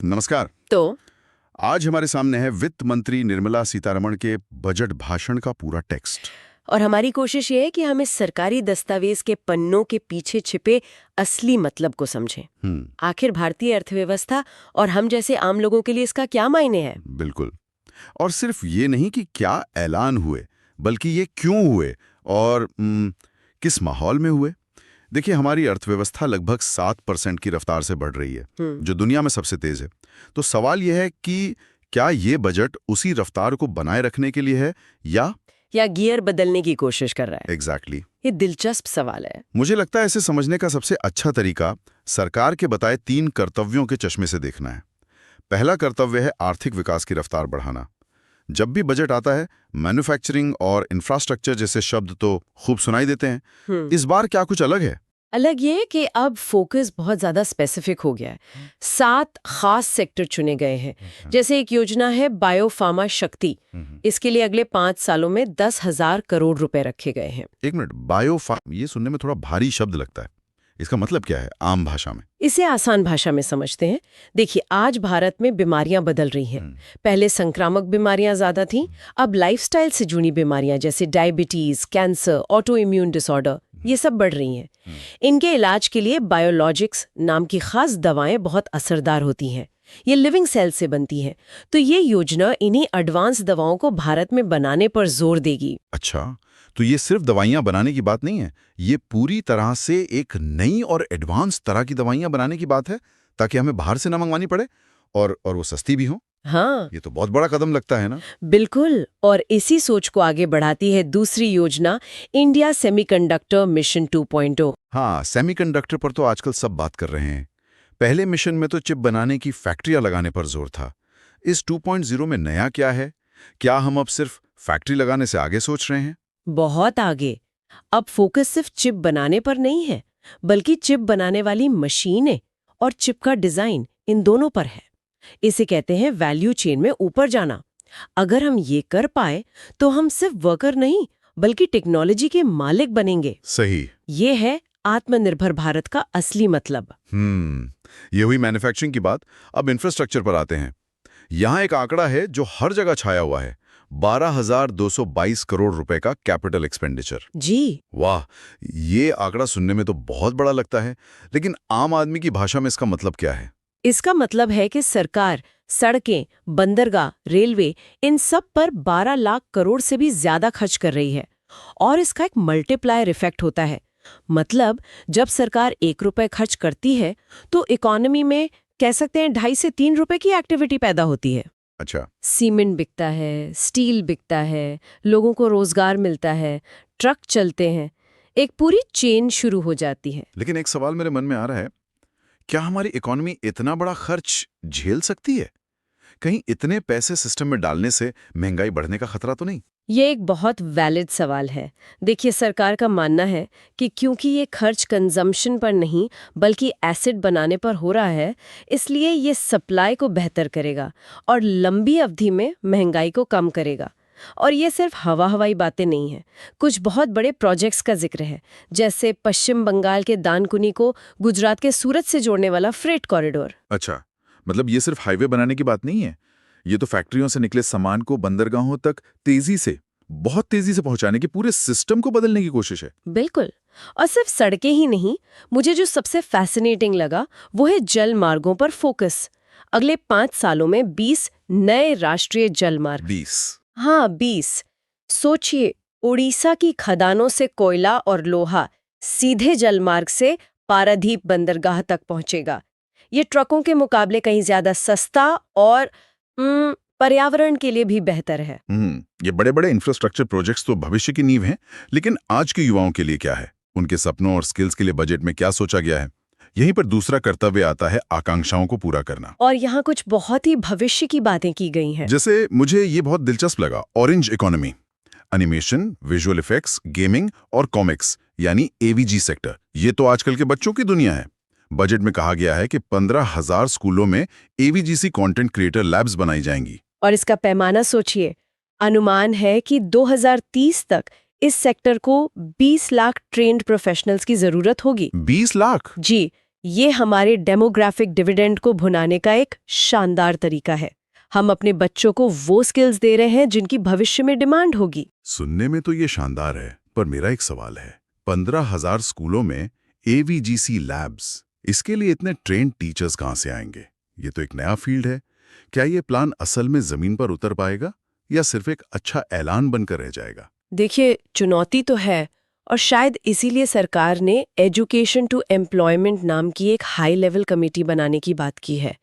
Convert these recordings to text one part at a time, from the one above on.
नमस्कार। तो आज हमारे सामने है वित्त मंत्री निर्मला सीतारमण के बजट भाषण का पूरा टेक्स्ट। और हमारी कोशिश ये है कि हम इस सरकारी दस्तावेज के पन्नों के पीछे छिपे असली मतलब को समझें। आखिर भारतीय अर्थव्यवस्था और हम जैसे आम लोगों के लिए इसका क्या मायने है। बिल्कुल। और सिर्फ ये नहीं कि क्या ऐलान हुए, बल्कि ये क्यों हुए और किस माहौल में हुए। देखिए, हमारी अर्थव्यवस्था लगभग 7% की रफ्तार से बढ़ रही है, जो दुनिया में सबसे तेज है। तो सवाल यह है कि क्या ये बजट उसी रफ्तार को बनाए रखने के लिए है या गियर बदलने की कोशिश कर रहा है। एग्जैक्टली ये दिलचस्प सवाल है। मुझे लगता है इसे समझने का सबसे अच्छा तरीका सरकार के बताए 3 कर्तव्यों के चश्मे से देखना है। पहला कर्तव्य है आर्थिक विकास की रफ्तार बढ़ाना। जब भी बजट आता है, मैन्युफैक्चरिंग और इंफ्रास्ट्रक्चर जैसे शब्द तो खूब सुनाई देते हैं। इस बार क्या कुछ अलग है? अलग ये कि अब फोकस बहुत ज्यादा स्पेसिफिक हो गया है। 7 खास सेक्टर चुने गए हैं। जैसे एक योजना है बायोफार्मा शक्ति। इसके लिए अगले 5 सालों में 10,000 करोड़ रुपए रखे गए हैं। एक मिनट, बायोफार्म, ये सुनने में थोड़ा भारी शब्द लगता है। इसका मतलब क्या है आम भाषा में? इसे आसान भाषा में समझते हैं। देखिए, आज भारत में बीमारियां बदल रही हैं। पहले संक्रामक बीमारियां ज्यादा थीं, अब लाइफस्टाइल से जुड़ी बीमारियां जैसे diabetes, cancer, auto immune disorder, ये सब बढ़ रही हैं। इनके इलाज के लिए बायोलॉजिक्स नाम की खास दवाएं बहुत असरदार होती हैं। ये लिविंग सेल से बनती हैं। तो ये योजना इन्हीं एडवांस दवाओं को भारत में बनाने पर जोर देगी। अच्छा, तो ये सिर्फ दवाइयां बनाने की बात नहीं है, ये पूरी तरह से एक नई और एडवांस तरह की दवाइयां बनाने की बात है, ताकि हमें बाहर से ना मंगवानी पड़े और वो सस्ती भी हो। हाँ, ये तो बहुत बड़ा कदम लगता है ना? बिल्कुल। और इसी सोच को आगे बढ़ाती है दूसरी योजना, इंडिया सेमीकंडक्टर मिशन 2.0। हाँ, सेमीकंडक्टर पर तो आजकल सब बात कर रहे हैं। पहले मिशन में तो चिप बनाने की फैक्ट्रियां लगाने पर जोर था। इस 2.0 में नया क्या है? क्या हम अब सिर्फ फैक्ट्री लगाने से आगे सोच रहे हैं? बहुत आगे। अब फोकस सिर्फ चिप बनाने पर नहीं है, बल्कि चिप बनाने वाली मशीनें और चिप का डिजाइन, इन दोनों पर है। इसे कहते हैं वैल्यू चेन में ऊपर जाना। अगर हम ये कर पाए तो हम सिर्फ वर्कर नहीं, बल्कि टेक्नोलॉजी के मालिक बनेंगे। सही। ये है आत्मनिर्भर भारत का असली मतलब। ये हुई मैन्युफैक्चरिंग की बात। अब इंफ्रास्ट्रक्चर पर आते हैं। यहाँ एक आंकड़ा है जो हर जगह छाया हुआ है, 12,222 करोड़ रुपए का कैपिटल एक्सपेंडिचर। जी, वाह, ये आंकड़ा सुनने में तो बहुत बड़ा लगता है, लेकिन आम आदमी की भाषा में इसका मतलब क्या है? इसका मतलब है कि सरकार सड़कें, बंदरगाह, रेलवे, इन सब पर 12 लाख करोड़ से भी ज्यादा खर्च कर रही है। और इसका एक मल्टीप्लायर इफेक्ट होता है। मतलब जब सरकार 1 रुपए खर्च करती है तो इकोनॉमी में कह सकते हैं 2.5 से 3 रुपए की एक्टिविटी पैदा होती है। अच्छा। सीमेंट बिकता है, स्टील बिकता है, लोगों को रोजगार मिलता है, ट्रक चलते हैं, एक पूरी चेन शुरू हो जाती है। लेकिन एक सवाल मेरे मन में आ रहा है, क्या हमारी इकोनॉमी इतना बड़ा खर्च झेल सकती है? कहीं इतने पैसे सिस्टम में डालने से महंगाई बढ़ने का खतरा तो नहीं? ये एक बहुत वैलिड सवाल है। देखिए, सरकार का मानना है कि क्योंकि ये खर्च कंजम्पशन पर नहीं बल्कि एसेट बनाने पर हो रहा है, इसलिए ये सप्लाई को बेहतर करेगा और लंबी अवधि में महंगाई को कम करेगा। और ये सिर्फ हवाई बातें नहीं हैं। कुछ बहुत बड़े प्रोजेक्ट्स का जिक्र है, जैसे पश्चिम बंगाल के दानकुनी को गुजरात के सूरत से जोड़ने वाला फ्रेट कॉरिडोर। अच्छा, मतलब ये सिर्फ हाईवे बनाने की बात नहीं है, ये तो फैक्ट्रियों से निकले सामान को बंदरगाहों तक बहुत तेजी से पहुंचाने के पूरे सिस्टम को बदलने की कोशिश है। बिल्कुल। और सिर्फ सड़कें ही नहीं, मुझे जो सबसे फैसिनेटिंग लगा वो है जल मार्गों पर फोकस। अगले 5 सालों में 20 नए राष्ट्रीय जल मार्ग। 20? हाँ, 20। सोचिए, उड़ीसा की खदानों से कोयला और लोहा सीधे जलमार्ग से पारादीप बंदरगाह तक पहुंचेगा। ये ट्रकों के मुकाबले कहीं ज्यादा सस्ता और पर्यावरण के लिए भी बेहतर है। ये बड़े बड़े इंफ्रास्ट्रक्चर प्रोजेक्ट्स तो भविष्य की नींव हैं, लेकिन आज के युवाओं के लिए क्या है? उनके सपनों और स्किल्स के लिए बजट में क्या सोचा गया है? यहीं पर दूसरा कर्तव्य आता है आकांक्षाओं को पूरा करना। और यहाँ कुछ बहुत ही भविष्य की बातें की गई हैं। जैसे मुझे ये बहुत दिलचस्प लगा, orange economy, animation, visual effects, gaming और कॉमिक्स यानी एवीजी सेक्टर। ये तो आजकल के बच्चों की दुनिया है। बजट में कहा गया है कि 15,000 स्कूलों में एवीजीसी कंटेंट क्रिएटर लैब्स बनाई जाएंगी। और इसका पैमाना सोचिए, अनुमान है कि 2030 तक इस सेक्टर को 20 लाख ट्रेन्ड प्रोफेशनल्स की जरूरत होगी। 20 लाख? जी, ये हमारे डेमोग्राफिक डिविडेंड को भुनाने का एक शानदार तरीका है। हम अपने बच्चों को वो स्किल्स दे रहे हैं जिनकी भविष्य में डिमांड होगी। सुनने में तो ये शानदार है, पर मेरा एक सवाल है। 15,000 स्कूलों में AVGC लैब्स, इसके लिए इतने ट्रेन्ड टीचर्स कहाँ से आएंगे? ये तो एक नया फील्ड है। क्या ये प्लान असल में जमीन पर उतर पाएगा या सिर्फ एक अच्छा ऐलान बनकर रह जाएगा? देखिए, चुनौती तो है, और शायद इसीलिए सरकार ने एजुकेशन टू एम्प्लॉयमेंट नाम की एक हाई लेवल कमेटी बनाने की बात की है।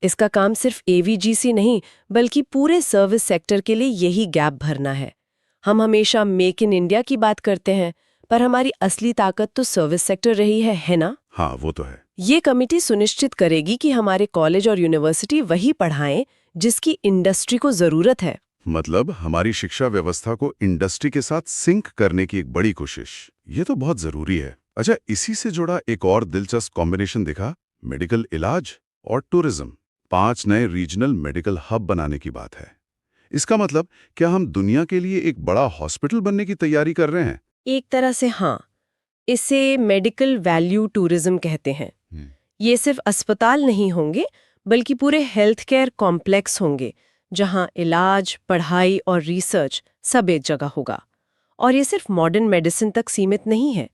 इसका काम सिर्फ AVGC नहीं, बल्कि पूरे सर्विस सेक्टर के लिए यही गैप भरना है। हम हमेशा मेक इन इंडिया की बात करते हैं, पर हमारी असली ताकत तो सर्विस सेक्टर रही है ना? हाँ, वो तो है। ये कमेटी सुनिश्चित करेगी कि हमारे कॉलेज और यूनिवर्सिटी वही पढ़ाएं जिसकी इंडस्ट्री को जरूरत है। मतलब हमारी शिक्षा व्यवस्था को इंडस्ट्री के साथ सिंक करने की एक बड़ी कोशिश। ये तो बहुत जरूरी है। अच्छा, इसी से जुड़ा एक और दिलचस्प कॉम्बिनेशन दिखा, मेडिकल इलाज और टूरिज्म। 5 नए रीजनल मेडिकल हब बनाने की बात है। इसका मतलब क्या हम दुनिया के लिए एक बड़ा हॉस्पिटल बनने की तैयारी कर रहे हैं? एक तरह से हाँ। इसे मेडिकल वैल्यू टूरिज्म कहते हैं। ये सिर्फ अस्पताल नहीं होंगे, बल्कि पूरे हेल्थ केयर कॉम्प्लेक्स होंगे, जहां इलाज, पढ़ाई और रिसर्च सब एक जगह होगा। और ये सिर्फ मॉडर्न मेडिसिन तक सीमित नहीं है।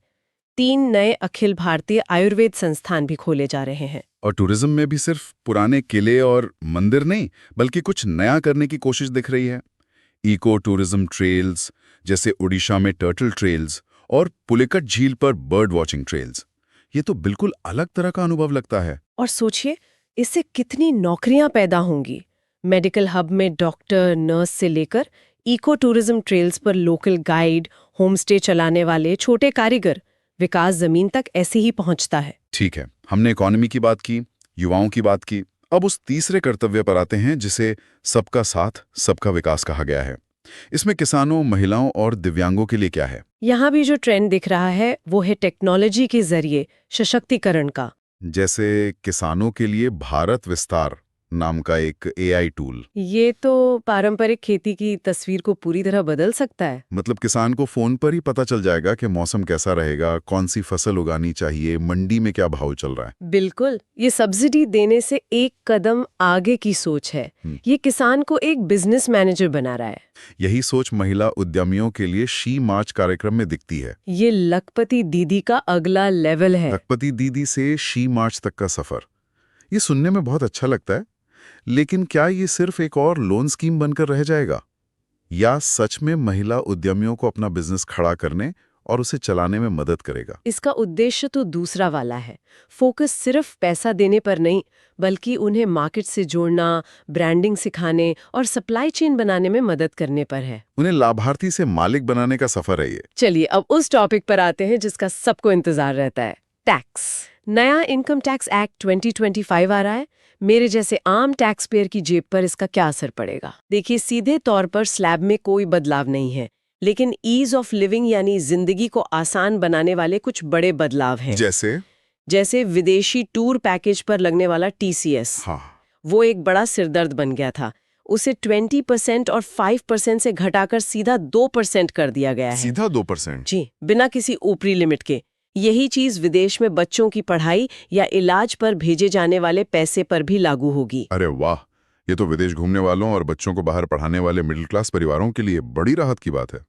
3 नए अखिल भारतीय आयुर्वेद संस्थान भी खोले जा रहे हैं। और टूरिज्म में भी सिर्फ पुराने किले और मंदिर नहीं, बल्कि कुछ नया करने की कोशिश दिख रही है। इको टूरिज्म ट्रेल्स, जैसे उड़ीसा में टर्टल ट्रेल्स और पुलिकट झील पर बर्ड वॉचिंग ट्रेल्स। ये तो बिल्कुल अलग तरह का अनुभव लगता है। और सोचिए, इससे कितनी नौकरियां पैदा होंगी। मेडिकल हब में डॉक्टर, नर्स से लेकर इको टूरिज्म ट्रेल्स पर लोकल गाइड, होमस्टे चलाने वाले छोटे कारीगर, विकास जमीन तक ऐसे ही पहुंचता है। ठीक है, हमने इकोनॉमी की बात की, युवाओं की बात की। अब उस तीसरे कर्तव्य पर आते हैं जिसे सबका साथ सबका विकास कहा गया है। इसमें किसानों, महिलाओं और दिव्यांगों के लिए क्या है? यहाँ भी जो ट्रेंड दिख रहा है वो है टेक्नोलॉजी के जरिए सशक्तिकरण का। जैसे किसानों के लिए भारत विस्तार नाम का एक AI टूल। ये तो पारंपरिक खेती की तस्वीर को पूरी तरह बदल सकता है। मतलब किसान को फोन पर ही पता चल जाएगा कि मौसम कैसा रहेगा, कौन सी फसल उगानी चाहिए, मंडी में क्या भाव चल रहा है। बिल्कुल, ये सब्सिडी देने से एक कदम आगे की सोच है। ये किसान को एक बिजनेस मैनेजर बना रहा है। यही सोच महिला उद्यमियों के लिए शी मार्च कार्यक्रम में दिखती है। ये लखपति दीदी का अगला लेवल है। लखपति दीदी से शी मार्च तक का सफर, ये सुनने में बहुत अच्छा लगता है। लेकिन क्या ये सिर्फ एक और लोन स्कीम बनकर रह जाएगा, या सच में महिला उद्यमियों को अपना बिजनेस खड़ा करने और उसे चलाने में मदद करेगा? इसका उद्देश्य तो दूसरा वाला है। फोकस सिर्फ पैसा देने पर नहीं, बल्कि उन्हें मार्केट से जोड़ना, ब्रांडिंग सिखाने और सप्लाई चेन बनाने में मदद करने पर है। उन्हें लाभार्थी से मालिक बनाने का सफर है ये। चलिए अब उस टॉपिक पर आते हैं जिसका सबको इंतजार रहता है, टैक्स। नया इनकम टैक्स एक्ट 2025 आ रहा है। मेरे जैसे आम टैक्स पेयर की जेब पर इसका क्या असर पड़ेगा? देखिए, सीधे तौर पर स्लैब में कोई बदलाव नहीं है, लेकिन ईज ऑफ लिविंग यानी जिंदगी को आसान बनाने वाले कुछ बड़े बदलाव हैं। जैसे विदेशी टूर पैकेज पर लगने वाला TCS। हाँ। वो एक बड़ा सिरदर्द बन गया था। उसे 20% और 5% से घटाकर सीधा 2% कर दिया गया है। सीधा 2%? जी, बिना किसी ऊपरी लिमिट के। यही चीज विदेश में बच्चों की पढ़ाई या इलाज पर भेजे जाने वाले पैसे पर भी लागू होगी। अरे वाह, ये तो विदेश घूमने वालों और बच्चों को बाहर पढ़ाने वाले मिडिल क्लास परिवारों के लिए बड़ी राहत की बात है।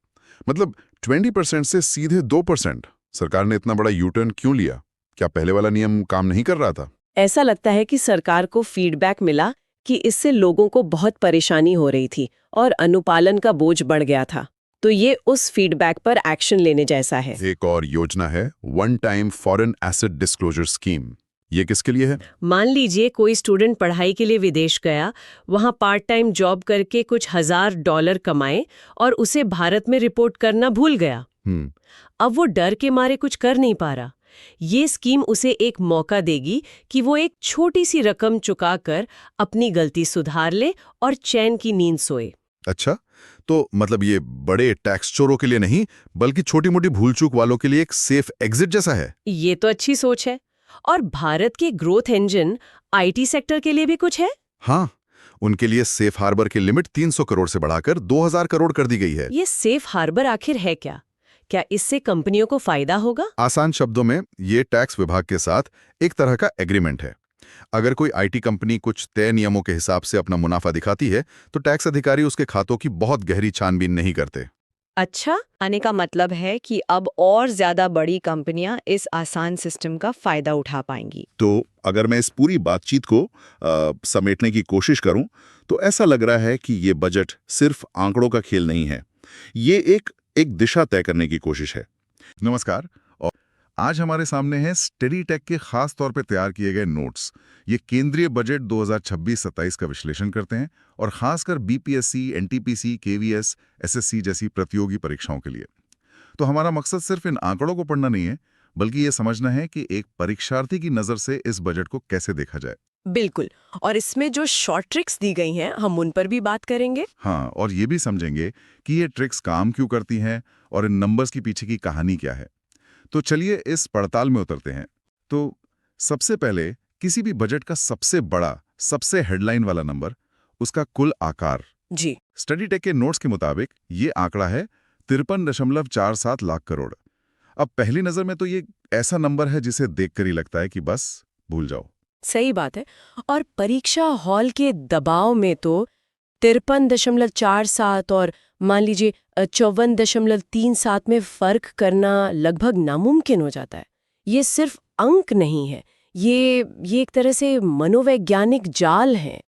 मतलब 20% से सीधे 2%। सरकार ने इतना बड़ा यूटर्न क्यों लिया? क्या पहले वाला नियम काम नहीं कर रहा था? ऐसा लगता है कि सरकार को फीडबैक मिला कि इससे लोगों को बहुत परेशानी हो रही थी और अनुपालन का बोझ बढ़ गया था। तो ये उस फीडबैक पर एक्शन लेने जैसा है। एक और योजना है one time foreign asset disclosure scheme. ये किसके लिए है? मान लीजिए कोई स्टूडेंट पढ़ाई के लिए विदेश गया, वहां पार्ट टाइम जॉब करके कुछ $1000 कमाए और उसे भारत में रिपोर्ट करना भूल गया। अब वो डर के मारे कुछ कर नहीं पा रहा। ये स्कीम उसे एक मौका देगी कि वो एक छोटी सी रकम चुकाकर अपनी गलती सुधार ले और चैन की नींद सोए। अच्छा, तो मतलब ये बड़े टैक्स चोरों के लिए नहीं, बल्कि छोटी मोटी भूल चूक वालों के लिए एक सेफ एग्जिट जैसा है। ये तो अच्छी सोच है। और भारत के ग्रोथ इंजन IT सेक्टर के लिए भी कुछ है। हाँ, उनके लिए सेफ हार्बर की लिमिट 300 करोड़ से बढ़ाकर 2000 करोड़ कर दी गई है। ये सेफ हार्बर आखिर है क्या? क्या इससे कंपनियों को फायदा होगा? आसान शब्दों में ये टैक्स विभाग के साथ एक तरह का एग्रीमेंट है। अगर कोई आईटी कंपनी कुछ तय नियमों के हिसाब से अपना मुनाफा दिखाती है तो टैक्स अधिकारी उसके खातों की बहुत गहरी छानबीन नहीं करते। अच्छा, आने का मतलब है कि अब और ज्यादा बड़ी कंपनियां इस आसान सिस्टम का फायदा उठा पाएंगी। तो अगर मैं इस पूरी बातचीत को समेटने की कोशिश करूं तो ऐसा लग रहा है कि ये बजट सिर्फ आंकड़ों का खेल नहीं है, ये एक दिशा तय करने की कोशिश है। नमस्कार, और आज हमारे सामने हैं स्टडी टेक के खास तौर पे तैयार किए गए नोट्स। ये केंद्रीय बजट 2026-27 का विश्लेषण करते हैं और खासकर बीपीएससी, एनटीपीसी, केवीएस, एसएससी जैसी प्रतियोगी परीक्षाओं के लिए। तो हमारा मकसद सिर्फ इन आंकड़ों को पढ़ना नहीं है, बल्कि ये समझना है कि एक परीक्षार्थी की नजर से इस बजट को कैसे देखा जाए। बिल्कुल, और इसमें जो शॉर्ट ट्रिक्स दी गई हैं हम उन पर भी बात करेंगे। हाँ, और ये भी समझेंगे कि ये ट्रिक्स काम क्यों करती हैं और इन नंबर्स की पीछे की कहानी क्या है। तो चलिए इस पड़ताल में उतरते हैं। तो सबसे पहले किसी भी बजट का सबसे बड़ा, सबसे हेडलाइन वाला नंबर, उसका कुल आकार। जी, स्टडी टेक के नोट्स के मुताबिक ये आंकड़ा है 53.47 लाख करोड़। अब पहली नजर में तो ये ऐसा नंबर है जिसे देखकर ही लगता है कि बस भूल जाओ। सही बात है। और परीक्षा हॉल के दबाव में तो 53.47 और मान लीजिए 54.37 में फर्क करना लगभग नामुमकिन हो जाता है। ये सिर्फ अंक नहीं है, ये एक तरह से मनोवैज्ञानिक जाल है।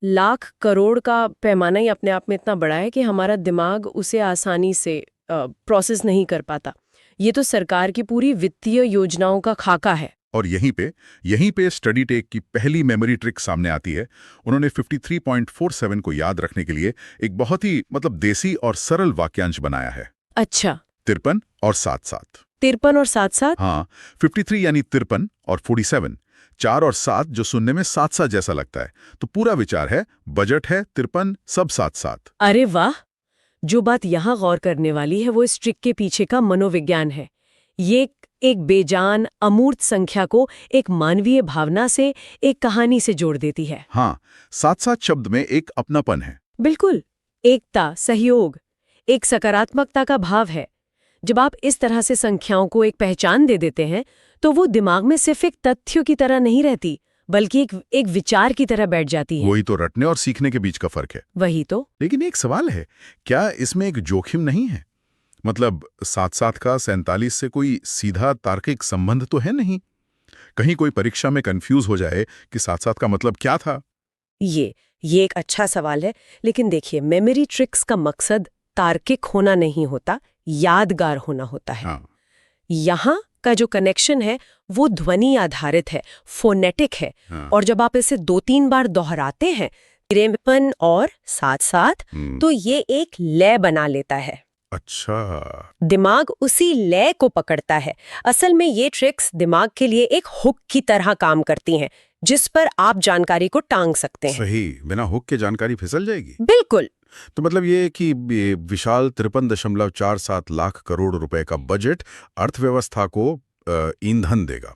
लाख करोड़ का पैमाना ही अपने आप में इतना बड़ा है कि हमारा दिमाग उसे आसानी से प्रोसेस नहीं कर पाता। ये तो सरकार की पूरी वित्तीय योजनाओं का खाका है। और यहीं पे स्टडी टेक की पहली मेमोरी ट्रिक सामने आती है। उन्होंने 53.47 को याद रखने के लिए एक बहुत ही देसी और सरल वाक्यांश बनाया है। अच्छा, 53 और 7-7। 53 और 7-7? हाँ, 53 यानी 53 और 47, 4 और 7 जो सुनने में 7-7 जैसा लगता है। तो पूरा विचार है, बजट है 53 सब 7-7। अरे वाह! जो बात यहाँ गौर करने वाली है वो इस ट्रिक के पीछे का मनोविज्ञान है। ये एक बेजान अमूर्त संख्या को एक मानवीय भावना से, एक कहानी से जोड़ देती है। हाँ, 7-7 शब्द में एक अपनापन है। बिल्कुल, एकता, सहयोग, एक सकारात्मकता का भाव है। जब आप इस तरह से संख्याओं को एक पहचान दे देते हैं तो वो दिमाग में सिर्फ एक तथ्य की तरह नहीं रहती, बल्कि एक विचार की तरह बैठ जाती है। वही तो रटने और सीखने के बीच का फर्क है। वही तो। लेकिन एक सवाल है, क्या इसमें एक जोखिम नहीं है? मतलब 7-7 का 47 से कोई सीधा तार्किक संबंध तो है नहीं? कहीं कोई परीक्षा में कंफ्यूज हो जाए कि 7-7 का मतलब क्या था? ये एक अच्छा सवाल है, लेकिन देखिए, मेमोरी ट्रिक्स का मकसद तार्किक होना नहीं होता, यादगार होना होता है। हाँ। यहाँ का जो कनेक्शन है वो ध्वनि आधारित है, फोनेटिक है। हाँ। और जब आप इसे 2-3 बार दोहराते हैं, 53 और 7-7, तो ये एक लय बना लेता है। अच्छा। दिमाग उसी लय को पकड़ता है। असल में ये ट्रिक्स दिमाग के लिए एक हुक की तरह काम करती हैं, जिस पर आप जानकारी को टांग सकते हैं। सही, बिना हुक के जानकारी फिसल जाएगी। बिल्कुल। तो मतलब ये कि विशाल 53.47 लाख करोड़ रुपए का बजट अर्थव्यवस्था को ईंधन देगा।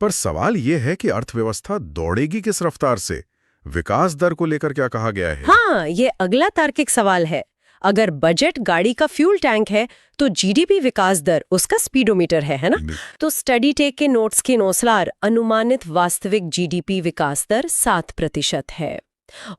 पर सवाल ये है कि अर्थव्यवस्था दौड़ेगी किस रफ्तार से? विकास दर को लेकर क्या कहा गया है? हाँ, ये अगला तार्किक सवाल है। अगर बजट गाड़ी का फ्यूल टैंक है तो जीडीपी विकास दर उसका स्पीडोमीटर है ना? तो स्टडी टेक के नोट्स के अनुसार अनुमानित वास्तविक जीडीपी विकास दर 7% है।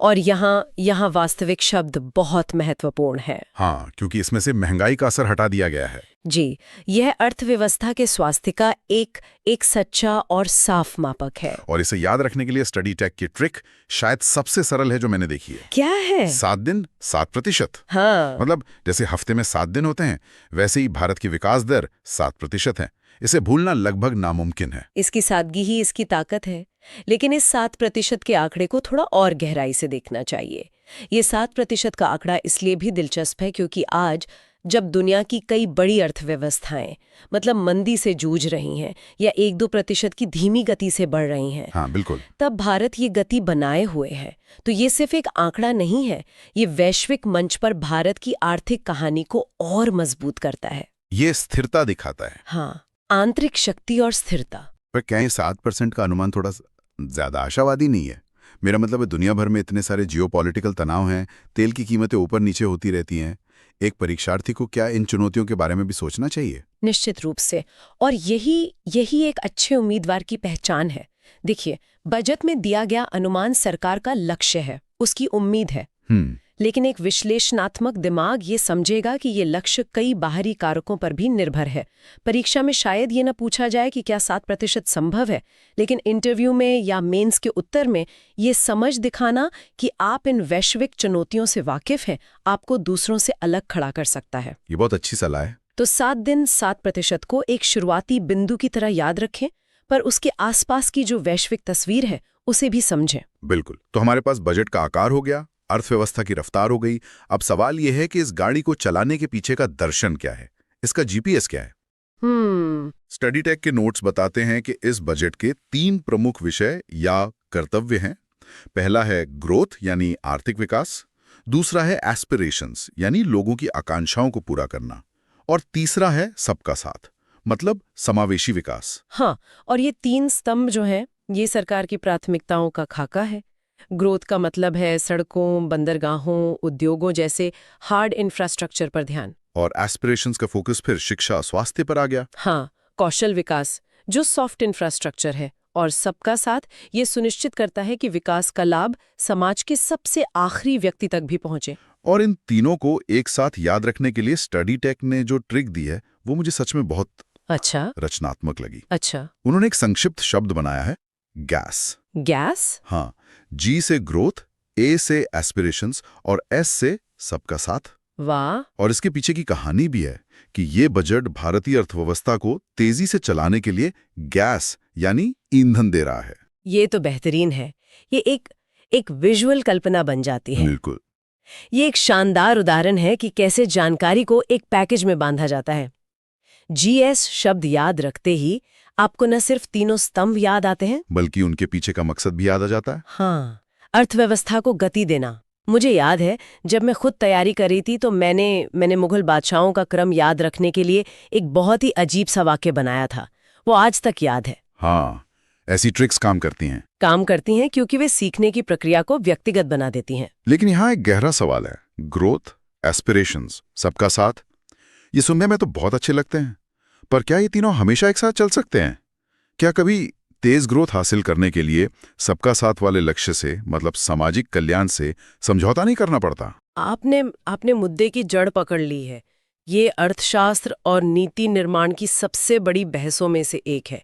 और यहाँ वास्तविक शब्द बहुत महत्वपूर्ण है। हाँ, क्योंकि इसमें से महंगाई का असर हटा दिया गया है। जी, यह अर्थव्यवस्था के स्वास्थ्य का एक सच्चा और साफ मापक है। और इसे याद रखने के लिए स्टडी टेक की ट्रिक शायद सबसे सरल है जो मैंने देखी है। क्या है? 7 दिन 7%। हाँ। मतलब जैसे हफ्ते में 7 दिन होते हैं, वैसे ही भारत की विकास दर 7% है। इसे भूलना लगभग नामुमकिन है। इसकी सादगी ही इसकी ताकत है। लेकिन इस 7% के आंकड़े को थोड़ा और गहराई से देखना चाहिए। ये 7% का आंकड़ा इसलिए भी दिलचस्प है क्योंकि आज जब दुनिया की कई बड़ी अर्थव्यवस्थाएं मतलब मंदी से जूझ रही हैं या 1-2% की धीमी गति से बढ़ रही हैं, हाँ, बिल्कुल, तब भारत ये गति बनाए हुए है। तो ये सिर्फ एक आंकड़ा नहीं है, ये वैश्विक मंच पर भारत की आर्थिक कहानी को और मजबूत करता है। ये स्थिरता दिखाता है। हाँ, आंतरिक शक्ति और स्थिरता। पर क्या 7% का अनुमान थोड़ा ज्यादा आशावादी नहीं है? मेरा मतलब है दुनिया भर में इतने सारे जियोपॉलिटिकल तनाव हैं, तेल की कीमतें ऊपर नीचे होती रहती हैं। एक परीक्षार्थी को क्या इन चुनौतियों के बारे में भी सोचना चाहिए? निश्चित रूप से। और यही एक अच्छे उम्मीदवार की पहचान है। देखिए, बजट में दिया गया अनुमान सरकार का लक्ष्य है, उसकी उम्मीद है। लेकिन एक विश्लेषणात्मक दिमाग ये समझेगा कि ये लक्ष्य कई बाहरी कारकों पर भी निर्भर है। परीक्षा में शायद ये न पूछा जाए कि क्या 7% संभव है, लेकिन इंटरव्यू में या मेंस के उत्तर में ये समझ दिखाना कि आप इन वैश्विक चुनौतियों से वाकिफ हैं, आपको दूसरों से अलग खड़ा कर सकता है। ये बहुत अच्छी सलाह है। तो 7 दिन 7% को एक शुरुआती बिंदु की तरह याद रखें, पर उसके आसपास की जो वैश्विक तस्वीर है उसे भी समझें। बिल्कुल। तो हमारे पास बजट का आकार हो गया, अर्थव्यवस्था की रफ्तार हो गई। अब सवाल यह है कि इस गाड़ी को चलाने के पीछे का दर्शन क्या है, इसका जीपीएस क्या है? स्टडी टेक के नोट्स बताते हैं कि इस बजट के 3 प्रमुख विषय या कर्तव्य हैं। पहला है ग्रोथ यानी आर्थिक विकास, दूसरा है एस्पिरेशंस यानी लोगों की आकांक्षाओं को पूरा करना, और तीसरा है सबका साथ मतलब समावेशी विकास। हाँ, और ये 3 स्तंभ जो हैं, ये सरकार की प्राथमिकताओं का खाका है। ग्रोथ का मतलब है सड़कों, बंदरगाहों, उद्योगों जैसे हार्ड इंफ्रास्ट्रक्चर पर ध्यान। और एस्पिरेशंस का फोकस फिर शिक्षा, स्वास्थ्य पर आ गया। हाँ, कौशल विकास जो सॉफ्ट इंफ्रास्ट्रक्चर है। और सबका साथ ये सुनिश्चित करता है कि विकास का लाभ समाज के सबसे आखिरी व्यक्ति तक भी पहुंचे। और इन तीनों को एक साथ याद रखने के लिए स्टडी टेक ने जो ट्रिक दी है वो मुझे सच में बहुत रचनात्मक लगी। अच्छा। उन्होंने एक संक्षिप्त शब्द बनाया है, गैस। गैस? हाँ, जी से ग्रोथ, ए से एस्पिरेशंस और एस से सबका साथ। वाह। और इसके पीछे की कहानी भी है कि ये बजट भारतीय अर्थव्यवस्था को तेजी से चलाने के लिए गैस यानी ईंधन दे रहा है। ये तो बेहतरीन है। ये एक विजुअल कल्पना बन जाती है। बिल्कुल। ये एक शानदार उदाहरण है कि कैसे जानकारी को एक पैकेज में बांधा जाता है। जीएस शब्द याद रखते ही आपको न सिर्फ तीनों स्तंभ याद आते हैं, बल्कि उनके पीछे का मकसद भी याद आ जाता है। हाँ, अर्थव्यवस्था को गति देना। मुझे याद है जब मैं खुद तैयारी कर रही थी तो मैंने मुगल बादशाहों का क्रम याद रखने के लिए एक बहुत ही अजीब सा वाक्य बनाया था। वो आज तक याद है। हाँ, ऐसी ट्रिक्स काम करती हैं क्योंकि वे सीखने की प्रक्रिया को व्यक्तिगत बना देती हैं। लेकिन यहाँ एक गहरा सवाल है, ग्रोथ, एस्पिरेशंस, सबका साथ, ये सुनने में तो बहुत अच्छे लगते हैं, पर क्या ये तीनों हमेशा एक साथ चल सकते हैं? क्या कभी तेज ग्रोथ हासिल करने के लिए सबका साथ वाले लक्ष्य से मतलब सामाजिक कल्याण से समझौता नहीं करना पड़ता? आपने मुद्दे की जड़ पकड़ ली है। ये अर्थशास्त्र और नीति निर्माण की सबसे बड़ी बहसों में से एक है।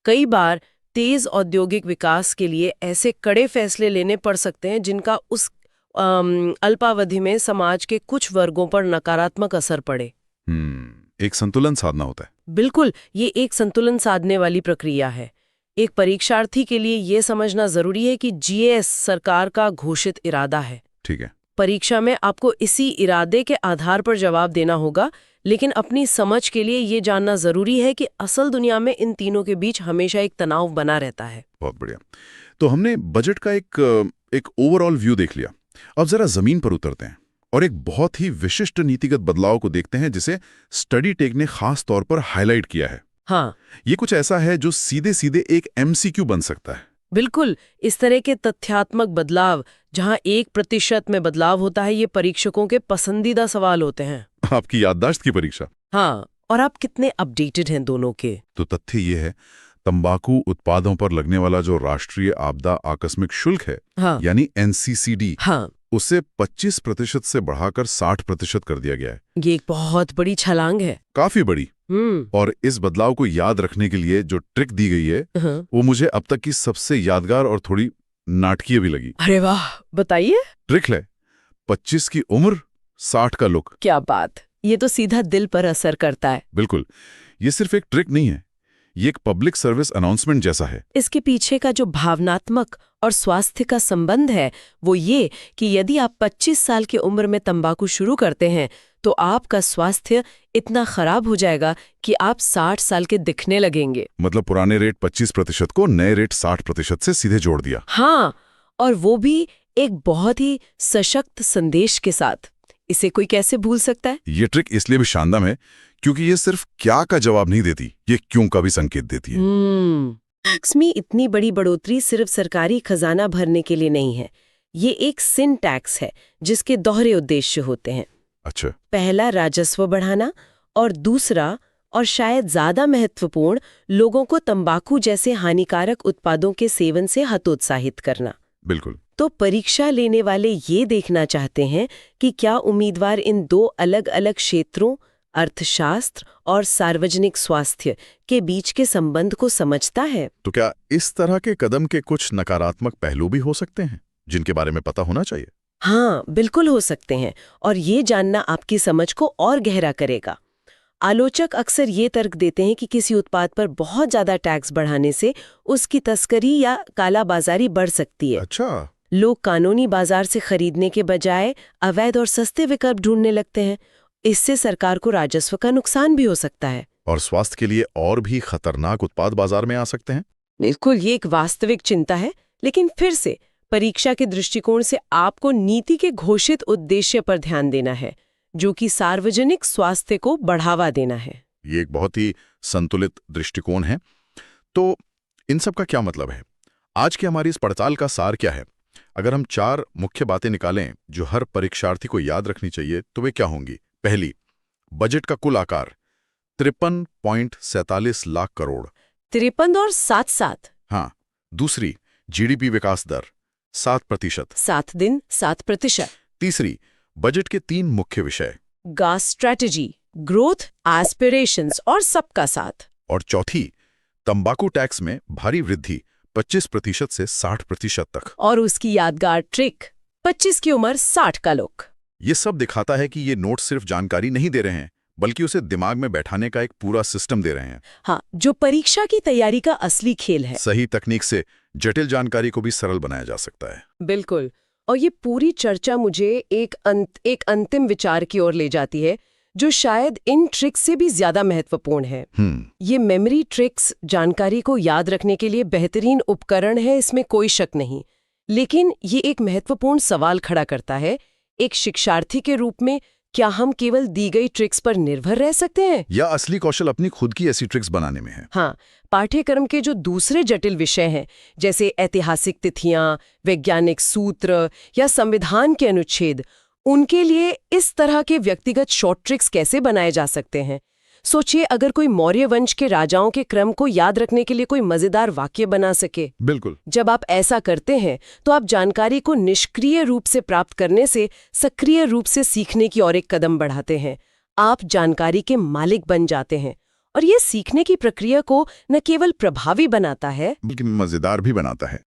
कई बार तेज औद्योगिक विकास के लिए ऐसे कड़े फैसले लेने पड़ सकते हैं जिनका उस अल्पावधि में समाज के कुछ वर्गों पर नकारात्मक असर पड़े। एक संतुलन साधना होता है। बिल्कुल, ये एक संतुलन साधने वाली प्रक्रिया है। एक परीक्षार्थी के लिए ये समझना जरूरी है कि जीएस सरकार का घोषित इरादा है। ठीक है। परीक्षा में आपको इसी इरादे के आधार पर जवाब देना होगा, लेकिन अपनी समझ के लिए ये जानना जरूरी है कि असल दुनिया में इन तीनों के बीच हमेशा एक तनाव बना रहता है। बहुत बढ़िया। तो हमने बजट का एक ओवरऑल व्यू देख लिया। अब जरा जमीन पर उतरते हैं और एक बहुत ही विशिष्ट नीतिगत बदलाव को देखते हैं जिसे स्टडी टेक ने खास तौर पर हाईलाइट किया है। हाँ, ये कुछ ऐसा है जो सीधे सीधे एक एमसीक्यू बन सकता है। बिल्कुल, इस तरह के तथ्यात्मक बदलाव जहां 1% में बदलाव होता है, ये परीक्षकों के पसंदीदा सवाल होते हैं। आपकी याददाश्त की परीक्षा। हाँ, और आप कितने अपडेटेड हैं दोनों के? तो तथ्य ये है, तंबाकू उत्पादों पर लगने वाला जो राष्ट्रीय आपदा आकस्मिक शुल्क है, हाँ, यानी एनसीसीडी, हाँ, उसे 25% से बढ़ाकर 60% कर दिया गया है। ये एक बहुत बड़ी छलांग है। काफी बड़ी। और इस बदलाव को याद रखने के लिए जो ट्रिक दी गई है वो मुझे अब तक की सबसे यादगार और थोड़ी नाटकीय भी लगी। अरे वाह, बताइए। ट्रिक है 25 की उम्र, 60 का लुक। क्या बात, ये तो सीधा दिल पर असर करता है। बिल्कुल, ये सिर्फ एक ट्रिक नहीं है, ये एक पब्लिक सर्विस अनाउंसमेंट जैसा है। इसके पीछे का जो भावनात्मक और स्वास्थ्य का संबंध है वो ये कि यदि आप 25 साल की उम्र में तंबाकू शुरू करते हैं तो आपका स्वास्थ्य इतना खराब हो जाएगा कि आप 60 साल के दिखने लगेंगे। मतलब पुराने रेट 25% को नए रेट 60% से सीधे जोड़ दिया। हाँ, और वो भी एक बहुत ही सशक्त संदेश के साथ। इसे कोई कैसे भूल सकता है? ये ट्रिक इसलिए भी शानदार है क्योंकि ये सिर्फ क्या का जवाब नहीं देती, ये क्यों का भी संकेत देती है। टैक्स में इतनी बड़ी बढ़ोतरी सिर्फ सरकारी खजाना भरने के लिए नहीं है। ये एक सिन टैक्स है जिसके दोहरे उद्देश्य होते हैं। अच्छा। पहला राजस्व बढ़ाना और दूसरा और शायद ज्यादा महत्वपूर्ण लोगों को तंबाकू जैसे हानिकारक उत्पादों के सेवन से हतोत्साहित करना। बिल्कुल। तो परीक्षा लेने वाले ये देखना चाहते हैं कि क्या उम्मीदवार इन दो अलग अलग क्षेत्रों अर्थशास्त्र और सार्वजनिक स्वास्थ्य के बीच के संबंध को समझता है। तो क्या इस तरह के कदम के कुछ नकारात्मक पहलू भी हो सकते हैं जिनके बारे में पता होना चाहिए? हाँ, बिल्कुल हो सकते हैं, और ये जानना आपकी समझ को और गहरा करेगा। आलोचक अक्सर ये तर्क देते हैं कि किसी उत्पाद पर बहुत ज्यादा टैक्स बढ़ाने से उसकी तस्करी या कालाबाजारी बढ़ सकती है। अच्छा। लोग कानूनी बाजार से खरीदने के बजाय अवैध और सस्ते विकल्प ढूंढने लगते हैं। इससे सरकार को राजस्व का नुकसान भी हो सकता है। और स्वास्थ्य के लिए और भी खतरनाक उत्पाद बाजार में आ सकते हैं। बिल्कुल, ये एक वास्तविक चिंता है, लेकिन फिर से परीक्षा के दृष्टिकोण से आपको नीति के घोषित उद्देश्य पर ध्यान देना है, जो कि सार्वजनिक स्वास्थ्य को बढ़ावा देना है। ये एक बहुत ही संतुलित दृष्टिकोण है। तो इन सब का क्या मतलब है? आज की हमारी इस पड़ताल का सार क्या है? अगर हम 4 मुख्य बातें निकालें जो हर परीक्षार्थी को याद रखनी चाहिए तो वे क्या होंगी? पहली, बजट का कुल आकार 53.47 लाख करोड़। 53 और 7-7। हाँ। दूसरी, जीडीपी विकास दर 7%। 7 दिन 7%। तीसरी, बजट के 3 मुख्य विषय, गास स्ट्रैटेजी, ग्रोथ, एस्पिरेशंस और सबका साथ। और चौथी, तंबाकू टैक्स में भारी वृद्धि 25% से 60% तक। और उसकी यादगार ट्रिक, 25 की उम्र 60 का लुक। ये सब दिखाता है कि ये नोट सिर्फ जानकारी नहीं दे रहे हैं, बल्कि उसे दिमाग में बैठाने का एक पूरा सिस्टम दे रहे हैं। हाँ, जो परीक्षा की तैयारी का असली खेल है। सही तकनीक से जटिल जानकारी को भी सरल बनाया जा सकता है। बिल्कुल। और ये पूरी चर्चा मुझे एक अंतिम विचार की ओर ले जाती है, जो शायद इन ट्रिक्स से भी ज्यादा महत्वपूर्ण है। ये मेमोरी ट्रिक्स जानकारी को याद रखने के लिए बेहतरीन उपकरण है, इसमें कोई शक नहीं। लेकिन ये एक महत्वपूर्ण सवाल खड़ा करता है, एक शिक्षार्थी के रूप में क्या हम केवल दी गई ट्रिक्स पर निर्भर रह सकते हैं, या असली कौशल अपनी खुद की ऐसी ट्रिक्स बनाने में है? हाँ, पाठ्यक्रम के जो दूसरे जटिल विषय हैं, जैसे ऐतिहासिक तिथियां, वैज्ञानिक सूत्र या संविधान के अनुच्छेद, उनके लिए इस तरह के व्यक्तिगत शॉर्ट ट्रिक्स कैसे बनाए जा सकते हैं? सोचिए, अगर कोई मौर्य वंश के राजाओं के क्रम को याद रखने के लिए कोई मजेदार वाक्य बना सके। बिल्कुल। जब आप ऐसा करते हैं तो आप जानकारी को निष्क्रिय रूप से प्राप्त करने से सक्रिय रूप से सीखने की ओर एक कदम बढ़ाते हैं। आप जानकारी के मालिक बन जाते हैं, और ये सीखने की प्रक्रिया को न केवल प्रभावी बनाता है, बल्कि मजेदार भी बनाता है।